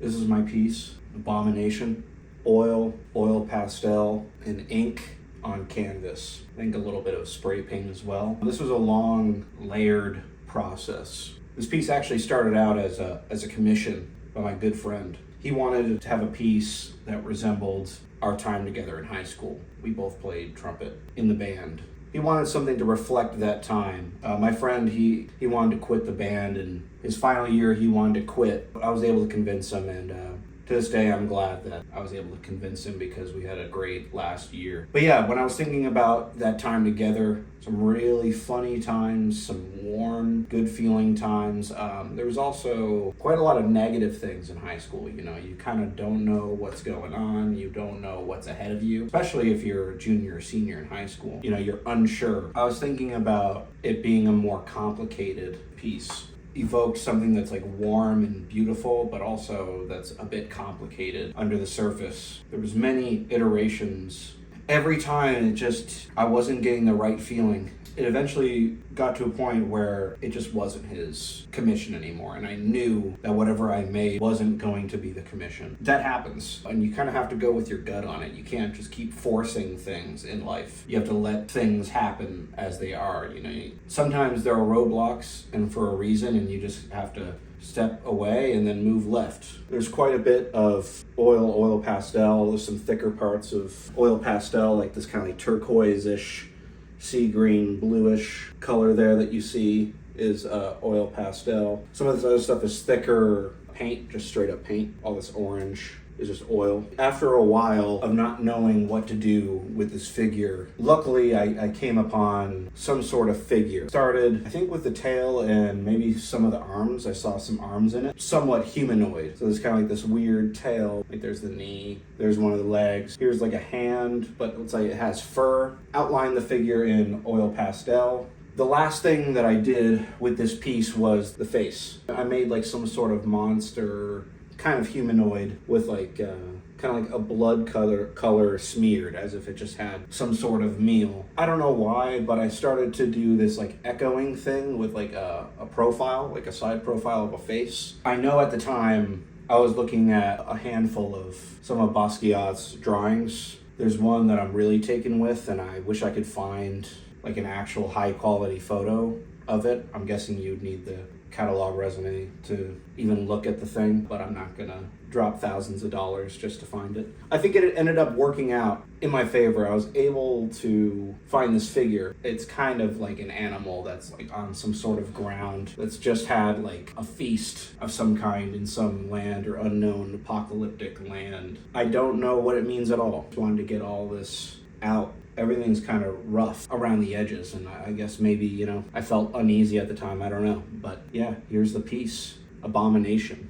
This is my piece, Abomination. Oil pastel, and ink on canvas. I think a little bit of spray paint as well. This was a long, layered process. This piece actually started out as a commission by my good friend. He wanted to have a piece that resembled our time together in high school. We both played trumpet in the band. He wanted something to reflect that time. My friend, he wanted to quit the band, and his final year he wanted to quit. I was able to convince him, and to this day, I'm glad that I was able to convince him because we had a great last year. But yeah, when I was thinking about that time together, some really funny times, some warm, good feeling times. There was also quite a lot of negative things in high school. You know, you kind of don't know what's going on. You don't know what's ahead of you, especially if you're a junior or senior in high school. You know, you're unsure. I was thinking about it being a more complicated piece. Evoke something that's like warm and beautiful, but also that's a bit complicated under the surface. There was many iterations. Every time I wasn't getting the right feeling. It eventually got to a point where it just wasn't his commission anymore, and I knew that whatever I made wasn't going to be the commission. That happens, and you kind of have to go with your gut on it. You can't just keep forcing things in life. You have to let things happen as they are. You know, sometimes there are roadblocks, and for a reason, and you just have to step away and then move left. There's quite a bit of oil pastel. There's some thicker parts of oil pastel, like this kind of like turquoise-ish, sea green, bluish color there that you see is oil pastel. Some of this other stuff is thicker paint, just straight up paint. All this orange is just oil. After a while of not knowing what to do with this figure, luckily I came upon some sort of figure. Started, I think, with the tail and maybe some of the arms. I saw some arms in it. Somewhat humanoid. So there's kind of like this weird tail. Like there's the knee, there's one of the legs. Here's like a hand, but it looks like it has fur. Outlined the figure in oil pastel. The last thing that I did with this piece was the face. I made like some sort of monster, kind of humanoid with like kind of like a blood color smeared, as if it just had some sort of meal. I don't know why, but I started to do this like echoing thing with like a profile, like a side profile of a face. I know at the time I was looking at a handful of some of Basquiat's drawings. There's one that I'm really taken with, and I wish I could find like an actual high quality photo of it. I'm guessing you'd need the catalog resume to even look at the thing, but I'm not gonna drop thousands of dollars just to find it. I think it ended up working out in my favor. I was able to find this figure. It's kind of like an animal that's like on some sort of ground that's just had like a feast of some kind in some land or unknown apocalyptic land. I don't know what it means at all. Just wanted to get all this out. Everything's kind of rough around the edges, and I guess maybe, you know, I felt uneasy at the time. I don't know. But yeah, here's the piece, Abomination.